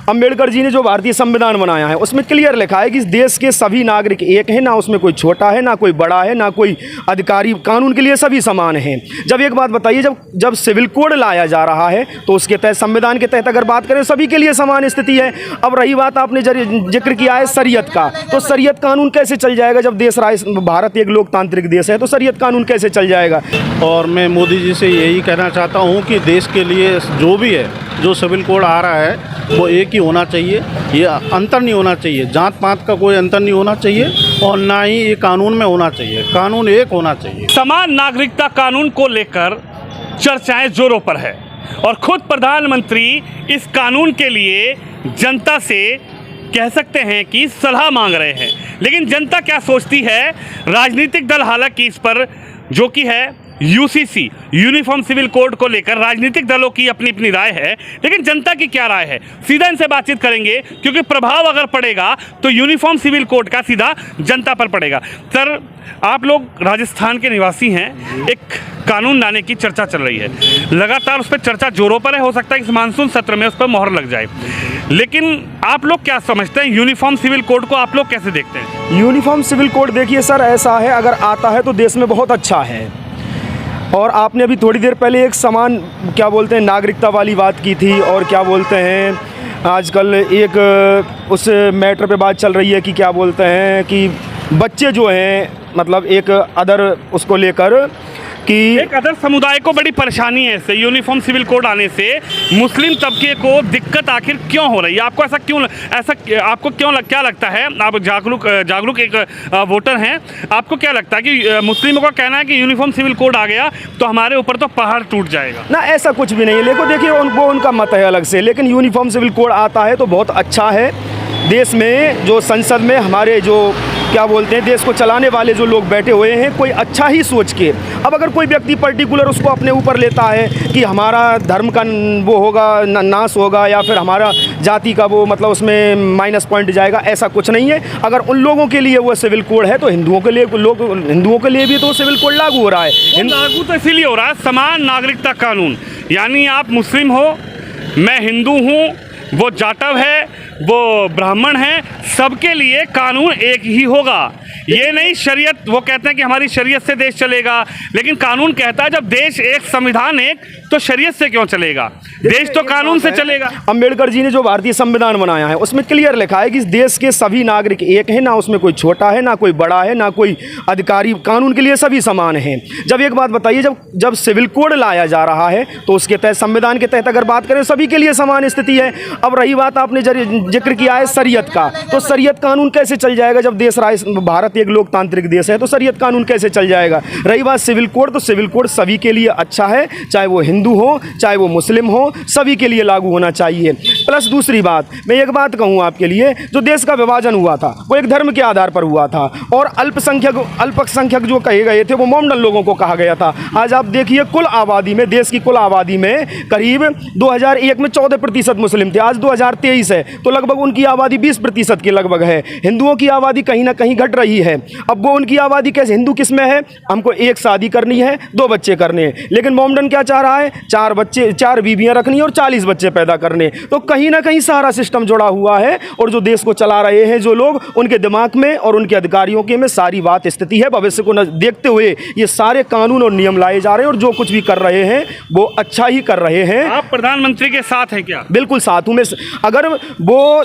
अंबेडकर जी ने जो भारतीय संविधान बनाया है उसमें क्लियर लिखा है कि इस देश के सभी नागरिक एक हैं, ना उसमें कोई छोटा है, ना कोई बड़ा है, ना कोई अधिकारी, कानून के लिए सभी समान हैं। जब एक बात बताइए, जब सिविल कोड लाया जा रहा है तो उसके तहत, संविधान के तहत अगर बात करें, सभी के लिए समान स्थिति है। अब रही बात, आपने जिक्र किया है शरीयत का, तो शरीयत कानून कैसे चल जाएगा जब देश भारत एक लोकतांत्रिक देश है, तो शरीयत कानून कैसे चल जाएगा। और मैं मोदी जी से यही कहना चाहता हूँ कि देश के लिए जो भी है, जो सिविल कोड आ रहा है वो एक ही होना चाहिए, ये अंतर नहीं होना चाहिए, जात पात का कोई अंतर नहीं होना चाहिए और ना ही ये कानून में होना चाहिए, कानून एक होना चाहिए। समान नागरिकता कानून को लेकर चर्चाएं जोरों पर है और खुद प्रधानमंत्री इस कानून के लिए जनता से कह सकते हैं कि सलाह मांग रहे हैं। लेकिन जनता क्या सोचती है, राजनीतिक दल हालांकि इस पर, जो कि है यूसीसी, यूनिफॉर्म सिविल कोड को लेकर राजनीतिक दलों की अपनी अपनी राय है, लेकिन जनता की क्या राय है, सीधा इनसे बातचीत करेंगे, क्योंकि प्रभाव अगर पड़ेगा तो यूनिफॉर्म सिविल कोड का सीधा जनता पर पड़ेगा। सर, आप लोग राजस्थान के निवासी हैं, एक कानून लाने की चर्चा चल रही है, लगातार उस पर चर्चा जोरों पर है, हो सकता है इस मानसून सत्र में उस पर मोहर लग जाए, लेकिन आप लोग क्या समझते हैं, यूनिफॉर्म सिविल कोड को आप लोग कैसे देखते हैं? यूनिफॉर्म सिविल कोड देखिए सर, ऐसा है, अगर आता है तो देश में बहुत अच्छा है। और आपने अभी थोड़ी देर पहले एक समान, क्या बोलते हैं, नागरिकता वाली बात की थी, और क्या बोलते हैं, आजकल एक उस मैटर पे बात चल रही है कि क्या बोलते हैं कि बच्चे जो हैं, मतलब एक अदर उसको लेकर कि एक अदर समुदाय को बड़ी परेशानी है इससे, यूनिफॉर्म सिविल कोड आने से मुस्लिम तबके को दिक्कत आखिर क्यों हो रही है? आपको ऐसा क्यों, आपको क्या लगता है, आप जागरूक एक वोटर हैं, आपको क्या लगता है कि मुस्लिमों का कहना है कि यूनिफॉर्म सिविल कोड आ गया तो हमारे ऊपर तो पहाड़ टूट जाएगा? ना, ऐसा कुछ भी नहीं है। लेकिन देखिए, उनका मत है अलग से, लेकिन यूनिफॉर्म सिविल कोड आता है तो बहुत अच्छा है। देश में जो संसद में हमारे जो, क्या बोलते हैं, देश को चलाने वाले जो लोग बैठे हुए हैं, कोई अच्छा ही सोच के, अब अगर कोई व्यक्ति पर्टिकुलर उसको अपने ऊपर लेता है कि हमारा धर्म का वो होगा, नाश होगा, या फिर हमारा जाति का वो, मतलब उसमें माइनस पॉइंट जाएगा, ऐसा कुछ नहीं है। अगर उन लोगों के लिए वो सिविल कोड है तो हिंदुओं के लिए भी तो सिविल कोड लागू हो रहा है। लागू तो इसीलिए हो रहा है, समान नागरिकता कानून, यानी आप मुस्लिम हो, मैं हिंदू हूँ, वो जाटव है, वो ब्राह्मण है, सबके लिए कानून एक ही होगा। ये नहीं शरीयत, वो कहते हैं कि हमारी शरीयत से देश चलेगा, लेकिन कानून कहता है जब देश एक, संविधान एक, तो शरीयत से क्यों चलेगा? देश तो कानून से चलेगा। अंबेडकर जी ने जो भारतीय संविधान बनाया है उसमें क्लियर लिखा है कि इस देश के सभी नागरिक एक हैं, ना उसमें कोई छोटा है, ना कोई बड़ा है, ना कोई अधिकारी, कानून के लिए सभी समान हैं। जब एक बात बताइए, जब सिविल कोड लाया जा रहा है तो उसके तहत, संविधान के तहत अगर बात करें, सभी के लिए समान स्थिति है। अब रही बात, आपने जिक्र किया है शरीयत का, तो शरीयत कानून कैसे चल जाएगा जब देश, भारत एक लोकतांत्रिक देश है, तो शरीयत कानून कैसे चल जाएगा। रही बात सिविल कोड, तो सिविल कोड सभी के लिए अच्छा है, चाहे वो हिंदू हो, चाहे वो मुस्लिम हो, सभी के लिए लागू होना चाहिए। प्लस दूसरी बात, मैं एक बात कहूँ आपके लिए, जो देश का विभाजन हुआ था वो एक धर्म के आधार पर हुआ था, और अल्पसंख्यक जो कहे गए थे वो मोमडन लोगों को कहा गया था। आज आप देखिए, कुल आबादी में, देश की कुल आबादी में करीब 2001 में 14% मुस्लिम थे, आज 2023 है तो लगभग उनकी आबादी 20% के लगभग है। हिंदुओं की आबादी कहीं ना कहीं घट रही है। अब वो उनकी आबादी कैसे, हिंदू किस में है, हमको एक शादी करनी है, 2 बच्चे करने हैं, लेकिन मोमडन क्या चाह रहा है, 4 बच्चे, 4 बीवियां रखनी और 40 बच्चे पैदा करने। तो कहीं ना कहीं सारा सिस्टम जुड़ा हुआ है, और जो देश को चला रहे हैं जो लोग, उनके दिमाग में और उनके अधिकारियों के में सारी बात स्थिति है। भविष्य को देखते हुए ये सारे कानून और नियम लाए जा रहे हैं, और जो कुछ भी कर रहे हैं वो अच्छा ही कर रहे हैं। आप प्रधानमंत्री के साथ हैं क्या? बिल्कुल साथ हूँ मैं। अगर वो,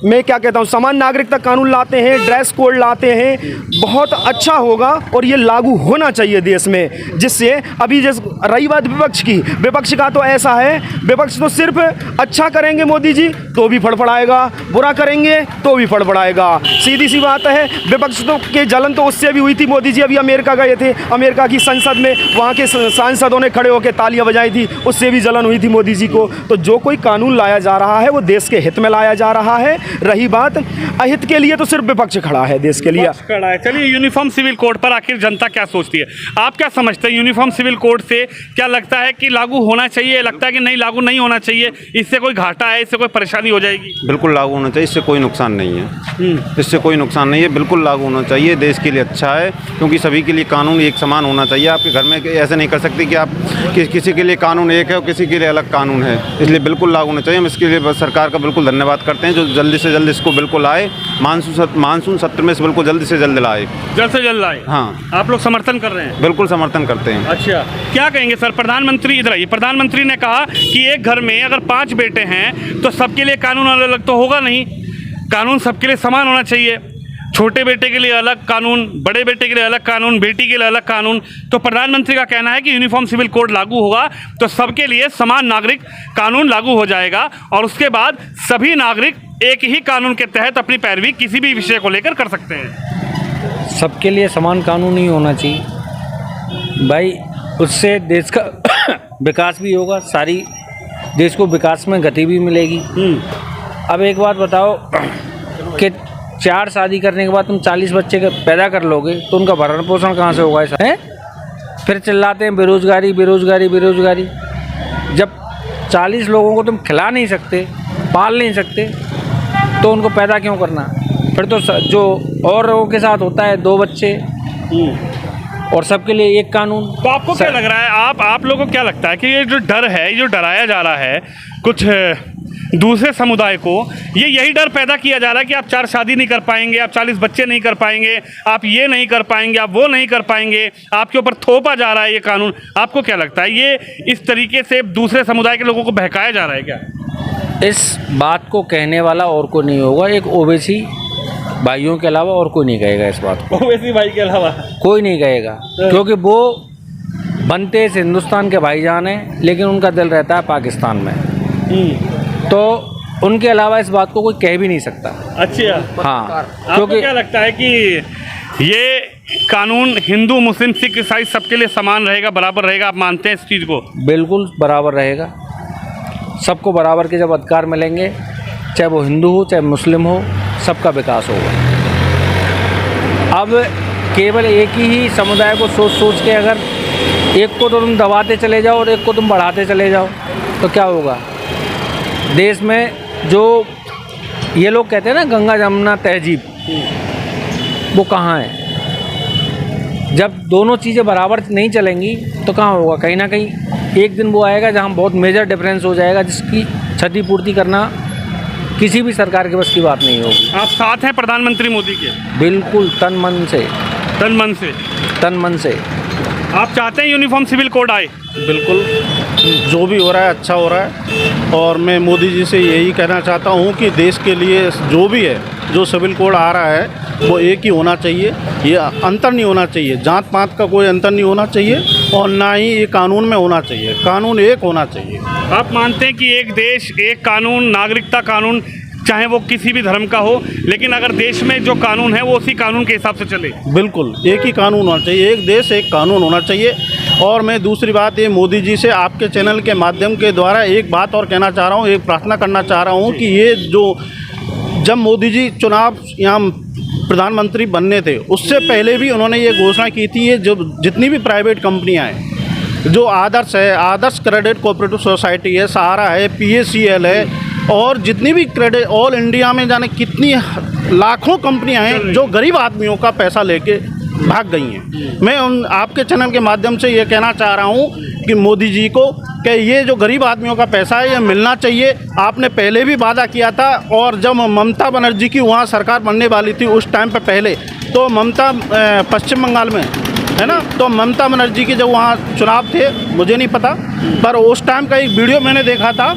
मैं क्या कहता हूँ, समान नागरिकता कानून लाते हैं, ड्रेस कोड लाते हैं, बहुत अच्छा होगा, और ये लागू होना चाहिए देश में, जिससे अभी रही बात विपक्ष की, विपक्ष का तो ऐसा है, विपक्ष तो सिर्फ अच्छा करेंगे मोदी जी तो भी फड़फड़ाएगा, बुरा करेंगे तो भी फड़फड़ाएगा, सीधी सी बात है। विपक्ष तो के जलन तो उससे भी हुई थी, मोदी जी अभी अमेरिका गए थे, अमेरिका की संसद में वहाँ के सांसदों ने खड़े होकर तालियां बजाई थी, उससे भी जलन हुई थी मोदी जी को। तो जो कोई कानून लाया जा रहा है वो देश के हित में लाया जा रहा है, रही बात अहित के लिए, तो सिर्फ विपक्ष खड़ा है देश के लिए। खड़ा है। चलिए, यूनिफॉर्म सिविल कोड पर आखिर जनता क्या सोचती है? आप क्या समझते हैं यूनिफॉर्म सिविल कोड से? क्या लगता है कि लागू होना चाहिए, लगता है कि नहीं लागू नहीं होना चाहिए, इससे कोई घाटा है, इससे कोई परेशानी हो जाएगी? बिल्कुल लागू होना चाहिए, इससे कोई नुकसान नहीं है। इससे कोई नुकसान नहीं है, बिल्कुल लागू होना चाहिए, देश के लिए अच्छा है, क्योंकि सभी के लिए कानून एक समान होना चाहिए। आपके घर में ऐसे नहीं कर सकते कि आप किसी के लिए कानून एक है और किसी के लिए अलग कानून है, इसलिए बिल्कुल लागू होना चाहिए। हम इसके लिए सरकार का बिल्कुल धन्यवाद करते हैं जो जल्दी से जल्दी इसको बिल्कुल आए, मानसून सत्र में इसको बिल्कुल जल्दी से जल्द लाए। जल्द से जल्द आए। हाँ, आप लोग समर्थन कर रहे हैं? बिल्कुल समर्थन करते हैं। अच्छा, क्या कहेंगे सर? प्रधानमंत्री इधर आइए। प्रधानमंत्री ने कहा कि एक घर में अगर 5 बेटे हैं तो सबके लिए कानून अलग अलग तो होगा नहीं, कानून सबके लिए समान होना चाहिए। छोटे बेटे के लिए अलग कानून, बड़े बेटे के लिए अलग कानून, बेटी के लिए अलग कानून। तो प्रधानमंत्री का कहना है कि यूनिफॉर्म सिविल कोड लागू होगा तो सबके लिए समान नागरिक कानून लागू हो जाएगा और उसके बाद सभी नागरिक एक ही कानून के तहत अपनी पैरवी किसी भी विषय को लेकर कर सकते हैं। सबके लिए समान कानून ही होना चाहिए भाई, उससे देश का विकास भी होगा, सारी देश को विकास में गति भी मिलेगी। अब एक बात बताओ कि 4 शादी करने के बाद तुम 40 बच्चे पैदा कर लोगे तो उनका भरण पोषण कहाँ से होगा? ऐसा है? फिर चिल्लाते हैं बेरोजगारी बेरोजगारी बेरोजगारी। जब 40 लोगों को तुम खिला नहीं सकते, पाल नहीं सकते, तो उनको पैदा क्यों करना? फिर तो जो और लोगों के साथ होता है 2 बच्चे और सबके लिए एक कानून। तो आपको क्या लग रहा है, आप लोगों को क्या लगता है कि ये जो डर है, ये जो डराया जा रहा है कुछ दूसरे समुदाय को, ये यही डर पैदा किया जा रहा है कि आप 4 शादी नहीं कर पाएंगे, आप 40 बच्चे नहीं कर पाएंगे, आप ये नहीं कर पाएंगे, आप वो नहीं कर पाएंगे, आपके ऊपर थोपा जा रहा है ये कानून? आपको क्या लगता है ये इस तरीके से दूसरे समुदाय के लोगों को बहकाया जा रहा है क्या? इस बात को कहने वाला और कोई नहीं होगा, एक ओवैसी भाइयों के अलावा और कोई नहीं कहेगा इस बात को। ओवैसी भाई के अलावा कोई नहीं कहेगा, क्योंकि वो बनते इस हिंदुस्तान के भाईजान हैं, लेकिन उनका दिल रहता है पाकिस्तान में। तो उनके अलावा इस बात को कोई कह भी नहीं सकता। अच्छा, हाँ, क्योंकि क्या लगता है कि ये कानून हिंदू मुस्लिम सिख ईसाई सबके लिए समान रहेगा, बराबर रहेगा? आप मानते हैं इस चीज़ को? बिल्कुल बराबर रहेगा, सबको बराबर के जब अधिकार मिलेंगे, चाहे वो हिंदू हो चाहे मुस्लिम हो, सबका विकास होगा। अब केवल एक ही समुदाय को सोच सोच के अगर एक को तो तुम दबाते चले जाओ और एक को तुम बढ़ाते चले जाओ तो क्या होगा? देश में जो ये लोग कहते हैं ना गंगा जमुना तहजीब, वो कहाँ है? जब दोनों चीज़ें बराबर नहीं चलेंगी तो कहाँ होगा? कहीं ना कहीं एक दिन वो आएगा जहाँ बहुत मेजर डिफरेंस हो जाएगा, जिसकी क्षतिपूर्ति करना किसी भी सरकार के बस की बात नहीं होगी। आप साथ हैं प्रधानमंत्री मोदी के? बिल्कुल, तन मन से। तन मन से? तन मन से। आप चाहते हैं यूनिफॉर्म सिविल कोड आए? बिल्कुल, जो भी हो रहा है अच्छा हो रहा है, और मैं मोदी जी से यही कहना चाहता हूँ कि देश के लिए जो भी है, जो सिविल कोड आ रहा है वो एक ही होना चाहिए, ये अंतर नहीं होना चाहिए, जात पात का कोई अंतर नहीं होना चाहिए और ना ही ये कानून में होना चाहिए, कानून एक होना चाहिए। आप मानते हैं कि एक देश एक कानून, नागरिकता कानून, चाहे वो किसी भी धर्म का हो, लेकिन अगर देश में जो कानून है वो उसी कानून के हिसाब से चले? बिल्कुल, एक ही कानून होना चाहिए, एक देश एक कानून होना चाहिए। और मैं दूसरी बात ये मोदी जी से आपके चैनल के माध्यम के द्वारा एक बात और कहना चाह रहा हूँ, एक प्रार्थना करना चाह रहा हूँ कि ये जो जब मोदी जी चुनाव यहाँ प्रधानमंत्री बनने थे उससे पहले भी उन्होंने ये घोषणा की थी, ये जो जितनी भी प्राइवेट कंपनियाँ हैं, जो आदर्श है, आदर्श क्रेडिट कोऑपरेटिव सोसाइटी है, सहारा है, PACL है, और जितनी भी क्रेडिट ऑल इंडिया में जाने कितनी लाखों कंपनियां हैं जो गरीब आदमियों का पैसा लेके भाग गई हैं। मैं उन आपके चैनल के माध्यम से ये कहना चाह रहा हूँ कि मोदी जी को कि ये जो गरीब आदमियों का पैसा है ये मिलना चाहिए। आपने पहले भी वादा किया था, और जब ममता बनर्जी की वहाँ सरकार बनने वाली थी उस टाइम पे पहले, तो ममता पश्चिम बंगाल में है ना, तो ममता बनर्जी के जब वहाँ चुनाव थे, मुझे नहीं पता, पर उस टाइम का एक वीडियो मैंने देखा था,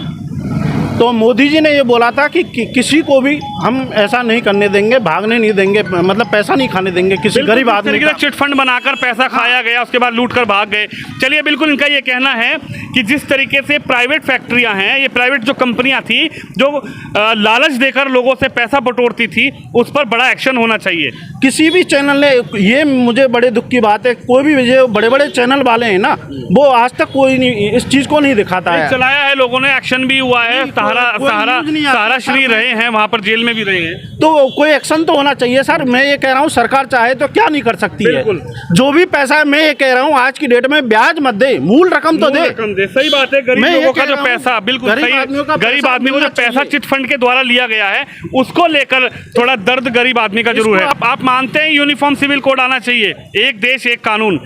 तो मोदी जी ने ये बोला था कि किसी को भी हम ऐसा नहीं करने देंगे, भागने नहीं देंगे, मतलब पैसा नहीं खाने देंगे किसी गरीब आदमी का। चिट फंड बनाकर पैसा खाया गया, उसके बाद लूट कर भाग गए। चलिए, बिल्कुल इनका ये कहना है कि जिस तरीके से प्राइवेट फैक्ट्रियां हैं, ये प्राइवेट जो कंपनियां थी जो लालच देकर लोगों से पैसा बटोरती थी, उस पर बड़ा एक्शन होना चाहिए। किसी भी चैनल ने, ये मुझे बड़े दुख की बात है, कोई भी जो बड़े बड़े चैनल वाले हैं ना, वो आज तक कोई नहीं इस चीज़ को नहीं दिखाता है। चलाया है लोगों ने, एक्शन भी हुआ है, सहारा कोई सहारा न्यूज़ नहीं आती। सहारा श्री रहे हैं, वहाँ पर जेल में भी रहे हैं। तो कोई एक्शन तो होना चाहिए सर। मैं ये कह रहा हूँ सरकार चाहे तो क्या नहीं कर सकती है। बिल्कुल। जो भी पैसा है, मैं ये कह रहा हूँ आज की डेट में ब्याज मत दे, मूल रकम तो दे। रकम दे, सही बात है। गरीब मैं ये लोगों का कह जो रहा हूँ, पैसा, बिल्कुल गरीब सही है, आदमियों का गरीब पैसा आदमी को जो मिलना पैसा चाहिए। चिट फंड के द्वारा लिया गया है, उसको लेकर थोड़ा दर्द गरीब आदमी का जरूर है। आप मानते हैं यूनिफॉर्म सिविल कोड आना चाहिए, एक देश एक कानून,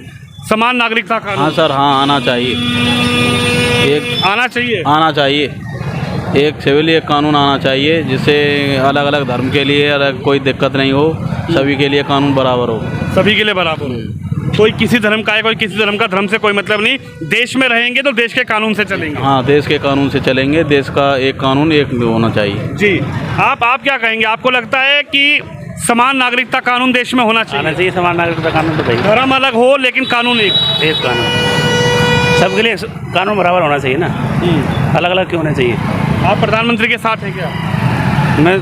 समान नागरिकता हाँ कानून सर, हाँ आना चाहिए। एक आना चाहिए। आना चाहिए, एक सिविल एक कानून आना चाहिए, जिससे अलग अलग धर्म के लिए अलग कोई दिक्कत नहीं हो, सभी के लिए कानून बराबर हो। सभी के लिए बराबर हो। कोई किसी धर्म का है, कोई किसी धर्म का, धर्म से कोई मतलब नहीं। देश में रहेंगे तो देश के कानून से चलेंगे। हाँ, देश के कानून से चलेंगे, देश का एक कानून एक होना चाहिए। जी, आप क्या कहेंगे? आपको लगता है कि समान नागरिकता कानून देश में होना आना चाहिए? चाहिए समान नागरिकता कानून। तो भाई धर्म अलग हो लेकिन कानून एक। एक कानून सबके लिए, कानून बराबर होना चाहिए ना, अलग अलग क्यों होना चाहिए। आप प्रधानमंत्री के साथ हैं क्या? मैं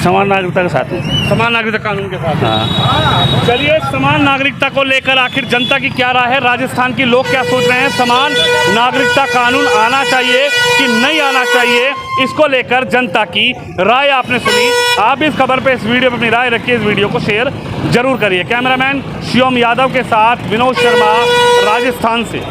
समान नागरिकता के साथ हूँ। समान नागरिकता कानून के साथ हैं। हाँ, चलिए, समान नागरिकता को लेकर आखिर जनता की क्या राय है, राजस्थान के लोग क्या सोच रहे हैं? समान नागरिकता कानून आना चाहिए कि नहीं आना चाहिए, इसको लेकर जनता की राय आपने सुनी। आप इस खबर पे, इस वीडियो पे अपनी राय रखिए, इस वीडियो को शेयर जरूर करिए। कैमरामैन शिवम यादव के साथ विनोद शर्मा, राजस्थान से।